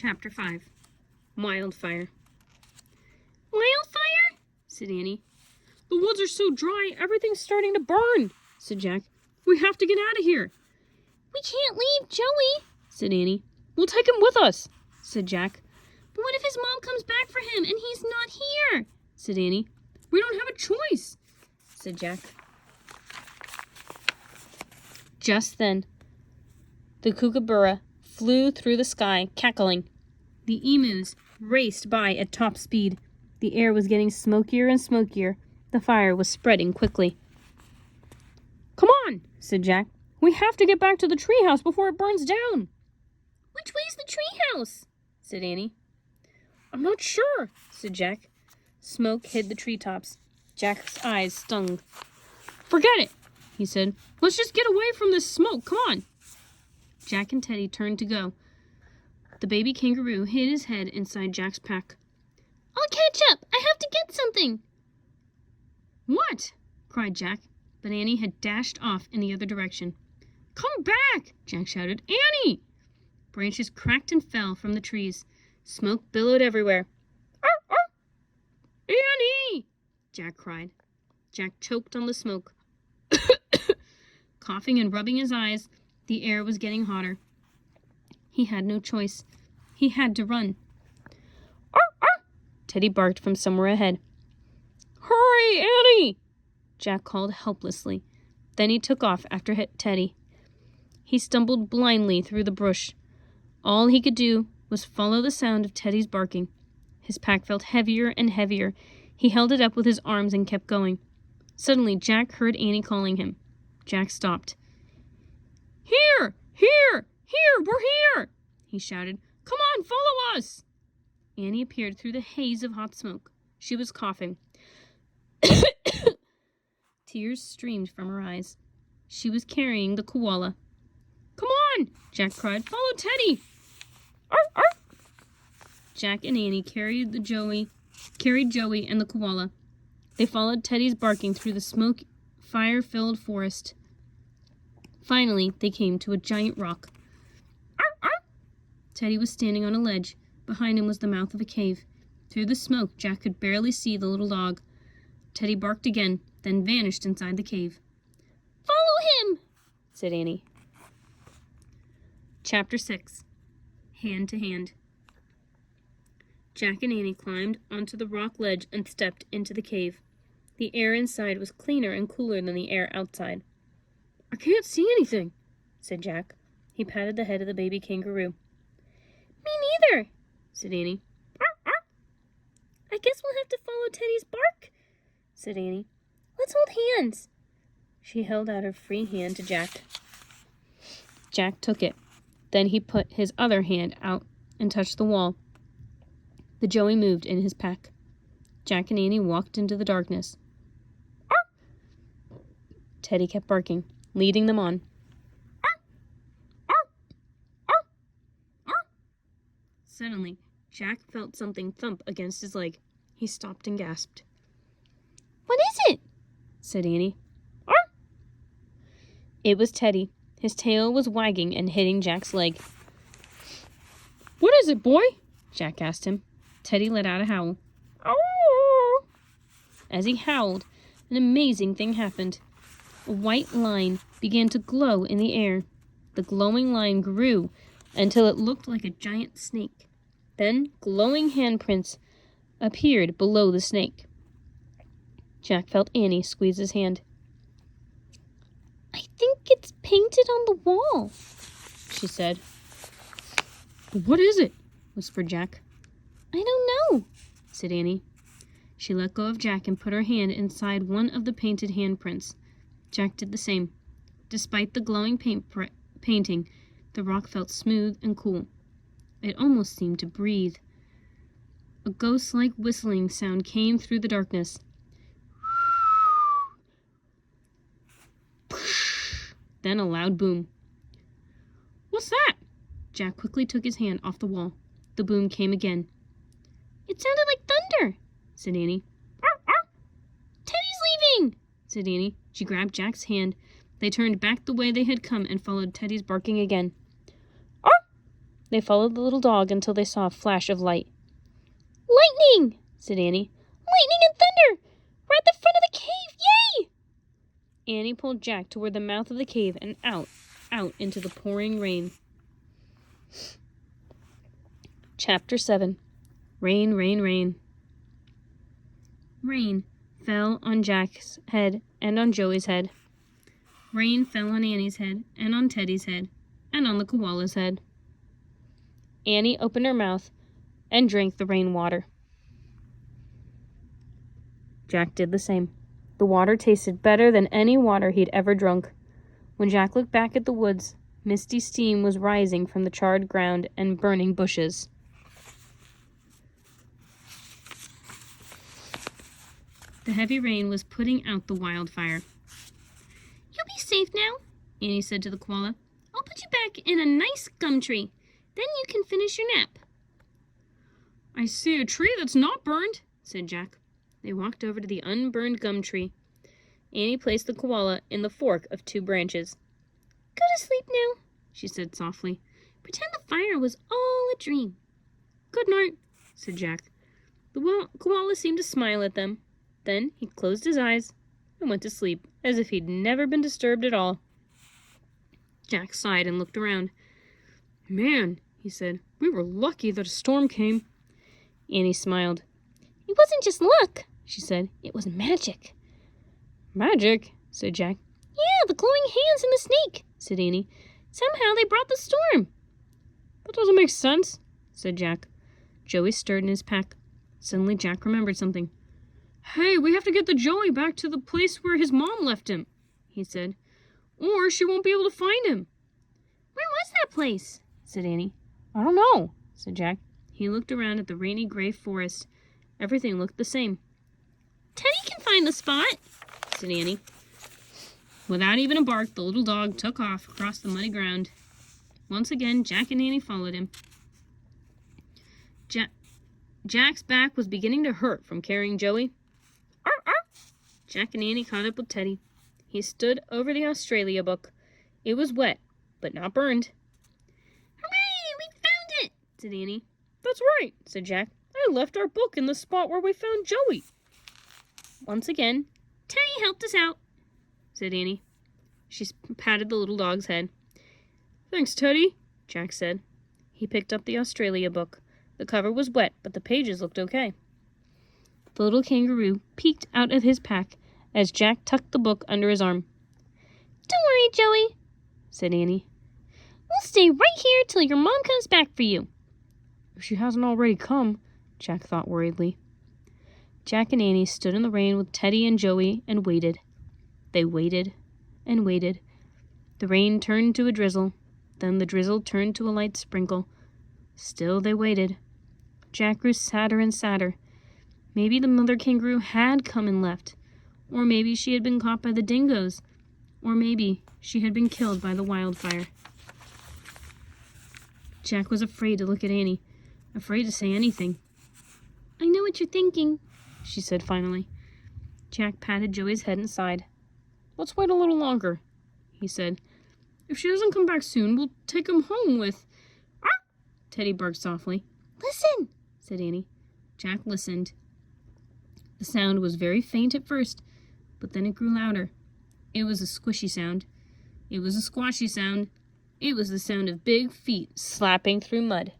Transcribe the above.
Chapter 5. Wildfire. Wildfire? Said Annie. The woods are so dry, everything's starting to burn, said Jack. We have to get out of here. We can't leave Joey, said Annie. We'll take him with us, said Jack. But what if his mom comes back for him and he's not here, said Annie. We don't have a choice, said Jack. Just then, the kookaburra flew through the sky, cackling. The emus raced by at top speed. The air was getting smokier and smokier. The fire was spreading quickly. Come on, said Jack. We have to get back to the treehouse before it burns down. Which way's the treehouse? Said Annie. I'm not sure, said Jack. Smoke hid the treetops. Jack's eyes stung. Forget it, he said. Let's just get away from this smoke. Come on. Jack and Teddy turned to go. The baby kangaroo hid his head inside Jack's pack. I'll catch up. I have to get something. What? Cried Jack, but Annie had dashed off in the other direction. Come back, Jack shouted. Annie! Branches cracked and fell from the trees. Smoke billowed everywhere. Arr, arr! Annie! Jack cried. Jack choked on the smoke. Coughing and rubbing his eyes, the air was getting hotter. He had no choice. He had to run. Arr, arr! Teddy barked from somewhere ahead. Hurry, Annie! Jack called helplessly. Then he took off after Teddy. He stumbled blindly through the brush. All he could do was follow the sound of Teddy's barking. His pack felt heavier and heavier. He held it up with his arms and kept going. Suddenly, Jack heard Annie calling him. Jack stopped. Here! Here! Here! We're here! He shouted. Come on, follow us! Annie appeared through the haze of hot smoke. She was coughing. Tears streamed from her eyes. She was carrying the koala. Come on, Jack cried. Follow Teddy. Arr, arr. Jack and Annie carried Joey and the koala. They followed Teddy's barking through the smoke, fire-filled forest. Finally, they came to a giant rock. Arr, arr. Teddy was standing on a ledge. Behind him was the mouth of a cave. Through the smoke, Jack could barely see the little dog. Teddy barked again, then vanished inside the cave. Follow him, said Annie. Chapter 6. Hand to Hand. Jack and Annie climbed onto the rock ledge and stepped into the cave. The air inside was cleaner and cooler than the air outside. I can't see anything, said Jack. He patted the head of the baby kangaroo. Me neither, said Annie. Arr, arr. I guess we'll have to follow Teddy's bark, said Annie. Let's hold hands. She held out her free hand to Jack. Jack took it. Then he put his other hand out and touched the wall. The Joey moved in his pack. Jack and Annie walked into the darkness. Arr! Teddy kept barking, leading them on. Arr! Arr! Arr! Arr! Suddenly, Jack felt something thump against his leg. He stopped and gasped. What is it? Said Annie. Arr! It was Teddy. His tail was wagging and hitting Jack's leg. What is it, boy? Jack asked him. Teddy let out a howl. Oh! As he howled, an amazing thing happened. A white line began to glow in the air. The glowing line grew until it looked like a giant snake. Then glowing handprints appeared below the snake. Jack felt Annie squeeze his hand. I think it's painted on the wall, she said. What is it? Whispered Jack. I don't know, said Annie. She let go of Jack and put her hand inside one of the painted handprints. Jack did the same. Despite the glowing painting, the rock felt smooth and cool. It almost seemed to breathe. A ghost-like whistling sound came through the darkness. Then a loud boom. What's that? Jack quickly took his hand off the wall. The boom came again. It sounded like thunder, said Annie. Arr, arr. Teddy's leaving, said Annie. She grabbed Jack's hand. They turned back the way they had come and followed Teddy's barking again. Arr! They followed the little dog until they saw a flash of light. "Lightning!" said Annie. "Lightning and thunder! We're at the front of the cave! Yay!" Annie pulled Jack toward the mouth of the cave and out into the pouring rain. Chapter 7. Rain, rain, rain. Rain fell on Jack's head and on Joey's head. Rain fell on Annie's head and on Teddy's head and on the koala's head. Annie opened her mouth and drank the rainwater. Jack did the same. The water tasted better than any water he'd ever drunk. When Jack looked back at the woods, misty steam was rising from the charred ground and burning bushes. The heavy rain was putting out the wildfire. "You'll be safe now," Annie said to the koala. "I'll put you back in a nice gum tree. Then you can finish your nap." "I see a tree that's not burned," said Jack. They walked over to the unburned gum tree. Annie placed the koala in the fork of 2 branches. "Go to sleep now," she said softly. "Pretend the fire was all a dream." "Good night," said Jack. The koala seemed to smile at them. Then he closed his eyes and went to sleep as if he'd never been disturbed at all. Jack sighed and looked around. "Man," he said, "we were lucky that a storm came." Annie smiled. "It wasn't just luck," she said. "It was magic." "Magic?" said Jack. "Yeah, the glowing hands and the snake," said Annie. "Somehow they brought the storm." "That doesn't make sense," said Jack. Joey stirred in his pack. Suddenly Jack remembered something. "Hey, we have to get the Joey back to the place where his mom left him," he said. "Or she won't be able to find him." "Where was that place?" said Annie. "I don't know," said Jack. He looked around at the rainy gray forest. Everything looked the same. "Teddy can find the spot," said Annie. Without even a bark, the little dog took off across the muddy ground. Once again, Jack and Annie followed him. Jack's back was beginning to hurt from carrying Joey. "Arr, arr." Jack and Annie caught up with Teddy. He stood over the Australia book. It was wet, but not burned. "Hooray, we found it," said Annie. "That's right," said Jack. "I left our book in the spot where we found Joey." Once again, "Teddy helped us out," said Annie. She patted the little dog's head. "Thanks, Teddy," Jack said. He picked up the Australia book. The cover was wet, but the pages looked okay. The little kangaroo peeked out of his pack as Jack tucked the book under his arm. "Don't worry, Joey," said Annie. "We'll stay right here till your mom comes back for you." "If she hasn't already come," Jack thought worriedly. Jack and Annie stood in the rain with Teddy and Joey and waited. They waited and waited. The rain turned to a drizzle. Then the drizzle turned to a light sprinkle. Still they waited. Jack grew sadder and sadder. Maybe the mother kangaroo had come and left. Or maybe she had been caught by the dingoes. Or maybe she had been killed by the wildfire. Jack was afraid to look at Annie, afraid to say anything. "I know what you're thinking," she said finally. Jack patted Joey's head and sighed. "Let's wait a little longer," he said. "If she doesn't come back soon, we'll take him home with..." "Arr!" Teddy barked softly. "Listen," said Annie. Jack listened. The sound was very faint at first, but then it grew louder. It was a squishy sound. It was a squashy sound. It was the sound of big feet slapping through mud.